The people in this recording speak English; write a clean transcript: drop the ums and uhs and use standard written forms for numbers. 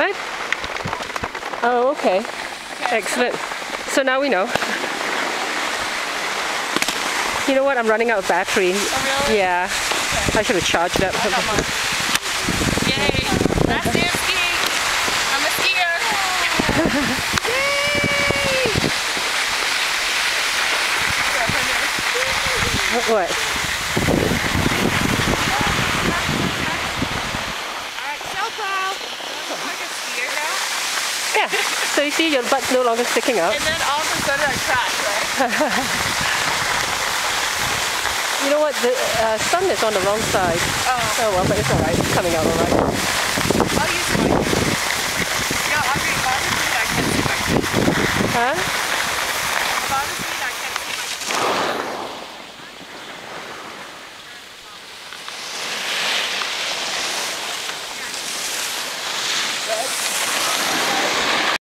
What? Oh, okay. Excellent. So now we know. You know what? I'm running out of battery. Oh, really? Yeah. Okay. I should have charged up. I got mine. Yay! That's dance skiing. I'm a skier. Yay! What? Alright, snowplow. I'm like a skier now. Yeah. So you see, your butt's no longer sticking out. And then all of a sudden I crash, right? You know what? The sun is on the wrong side. Oh. Oh well, but it's alright. It's coming out alright. I'll use mine. You know, Audrey, if I was you, I can't see my feet. Huh? If I was